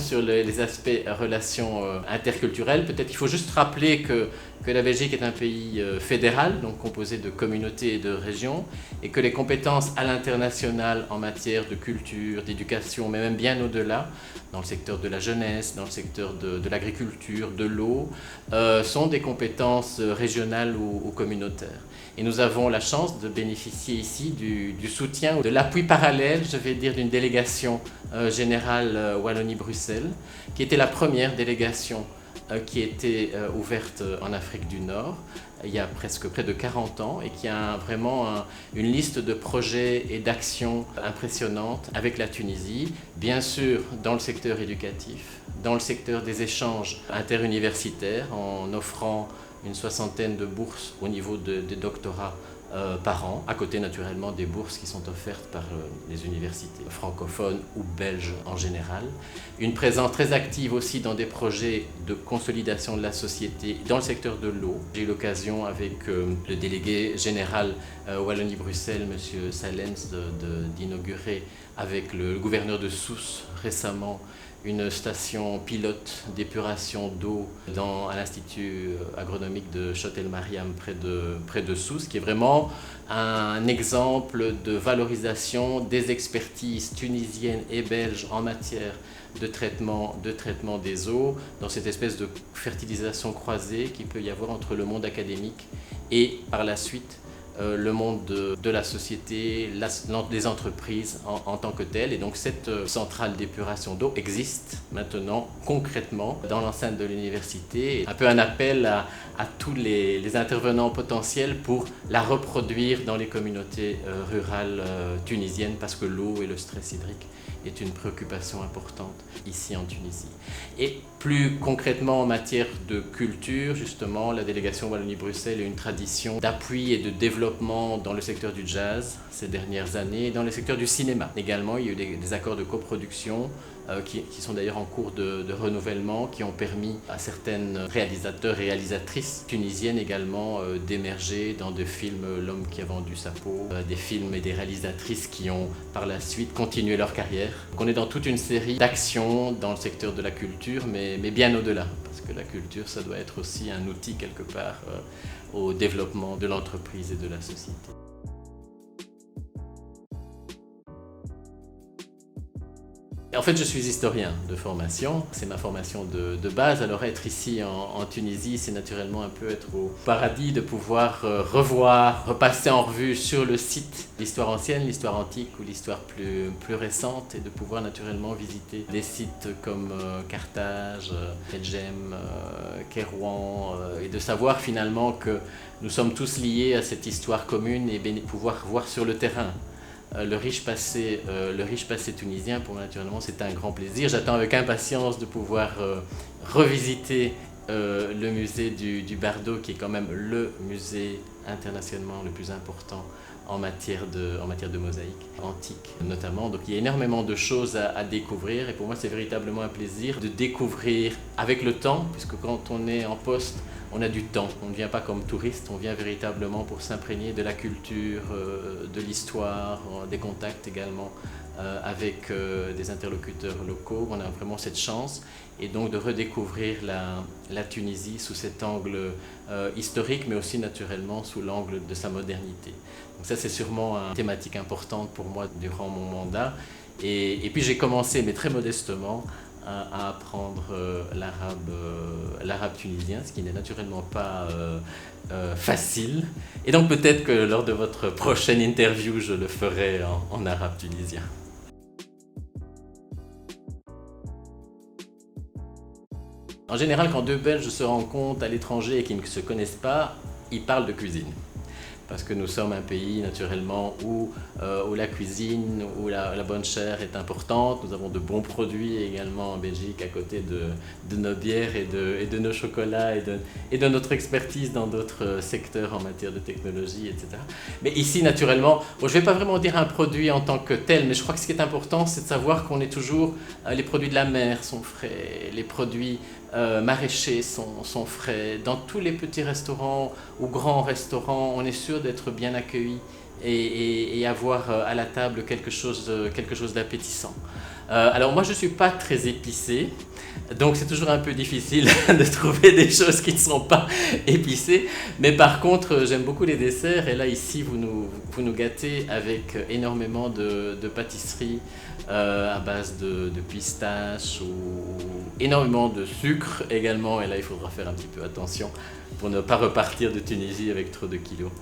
Sur les aspects relations interculturelles, peut-être qu'il faut juste rappeler que la Belgique est un pays fédéral, donc composé de communautés et de régions, et que les compétences à l'international en matière de culture, d'éducation, mais même bien au-delà, dans le secteur de la jeunesse, dans le secteur de l'agriculture, de l'eau, sont des compétences régionales ou communautaires. Et nous avons la chance de bénéficier ici du soutien, de l'appui parallèle, je vais dire, d'une délégation générale Wallonie-Bruxelles, qui était la première délégation qui était ouverte en Afrique du Nord, il y a presque près de 40 ans, et qui a vraiment une liste de projets et d'actions impressionnantes avec la Tunisie, bien sûr dans le secteur éducatif, dans le secteur des échanges interuniversitaires, en offrant une soixantaine de bourses au niveau des doctorats par an, à côté naturellement des bourses qui sont offertes par les universités francophones ou belges en général. Une présence très active aussi dans des projets de consolidation de la société dans le secteur de l'eau. J'ai eu l'occasion avec le délégué général Wallonie-Bruxelles, M. Salens, d'inaugurer avec le gouverneur de Sousse récemment une station pilote d'épuration d'eau à l'Institut agronomique de Châtel-Mariam près de Sousse, qui est vraiment un exemple de valorisation des expertises tunisiennes et belges en matière de traitement des eaux, dans cette espèce de fertilisation croisée qu'il peut y avoir entre le monde académique et par la suite le monde de la société, les entreprises en tant que telles. Et donc cette centrale d'épuration d'eau existe maintenant concrètement dans l'enceinte de l'université. Un peu un appel à tous les intervenants potentiels pour la reproduire dans les communautés rurales tunisiennes, parce que l'eau et le stress hydrique est une préoccupation importante ici en Tunisie. Et plus concrètement en matière de culture, justement, la délégation Wallonie-Bruxelles a une tradition d'appui et de développement dans le secteur du jazz ces dernières années, et dans le secteur du cinéma également. Il y a eu des accords de coproduction qui sont d'ailleurs en cours de renouvellement, qui ont permis à certaines réalisateurs et réalisatrices tunisiennes également d'émerger dans des films L'homme qui a vendu sa peau, des films et des réalisatrices qui ont par la suite continué leur carrière. Donc on est dans toute une série d'actions dans le secteur de la culture, mais bien au-delà, parce que la culture, ça doit être aussi un outil quelque part au développement de l'entreprise et de la société. En fait, je suis historien de formation, c'est ma formation de base. Alors être ici en Tunisie, c'est naturellement un peu être au paradis de pouvoir revoir, repasser en revue sur le site l'histoire ancienne, l'histoire antique ou l'histoire plus récente, et de pouvoir naturellement visiter des sites comme Carthage, Edgem, Kairouan, et de savoir finalement que nous sommes tous liés à cette histoire commune et pouvoir voir sur le terrain le riche passé tunisien. Pour moi, naturellement, c'est un grand plaisir. J'attends avec impatience de pouvoir revisiter le musée du Bardo, qui est quand même le musée internationalement le plus important en matière de mosaïque antique notamment. Donc il y a énormément de choses à découvrir, et pour moi c'est véritablement un plaisir de découvrir avec le temps, puisque quand on est en poste, on a du temps. On ne vient pas comme touriste, on vient véritablement pour s'imprégner de la culture, de l'histoire, des contacts également avec des interlocuteurs locaux. On a vraiment cette chance, et donc de redécouvrir la Tunisie sous cet angle historique, mais aussi naturellement sous l'angle de sa modernité. Donc ça, c'est sûrement une thématique importante pour moi durant mon mandat. Et puis j'ai commencé, mais très modestement, à apprendre l'arabe tunisien, ce qui n'est naturellement pas facile. Et donc peut-être que lors de votre prochaine interview, je le ferai en arabe tunisien. En général, quand deux Belges se rencontrent à l'étranger et qui ne se connaissent pas, ils parlent de cuisine. Parce que nous sommes un pays naturellement où la cuisine, où la bonne chère est importante. Nous avons de bons produits également en Belgique, à côté de nos bières et de nos chocolats et de notre expertise dans d'autres secteurs en matière de technologie, etc. Mais ici, naturellement, je ne vais pas vraiment dire un produit en tant que tel, mais je crois que ce qui est important, c'est de savoir qu'on est toujours... les produits de la mer sont frais, les produits maraîchers sont frais. Dans tous les petits restaurants ou grands restaurants, on est sûr d'être bien accueilli et avoir à la table quelque chose d'appétissant. Alors moi je ne suis pas très épicé, donc c'est toujours un peu difficile de trouver des choses qui ne sont pas épicées. Mais par contre j'aime beaucoup les desserts et là ici vous nous gâtez avec énormément de pâtisseries à base de pistaches ou énormément de sucre également. Et là il faudra faire un petit peu attention pour ne pas repartir de Tunisie avec trop de kilos.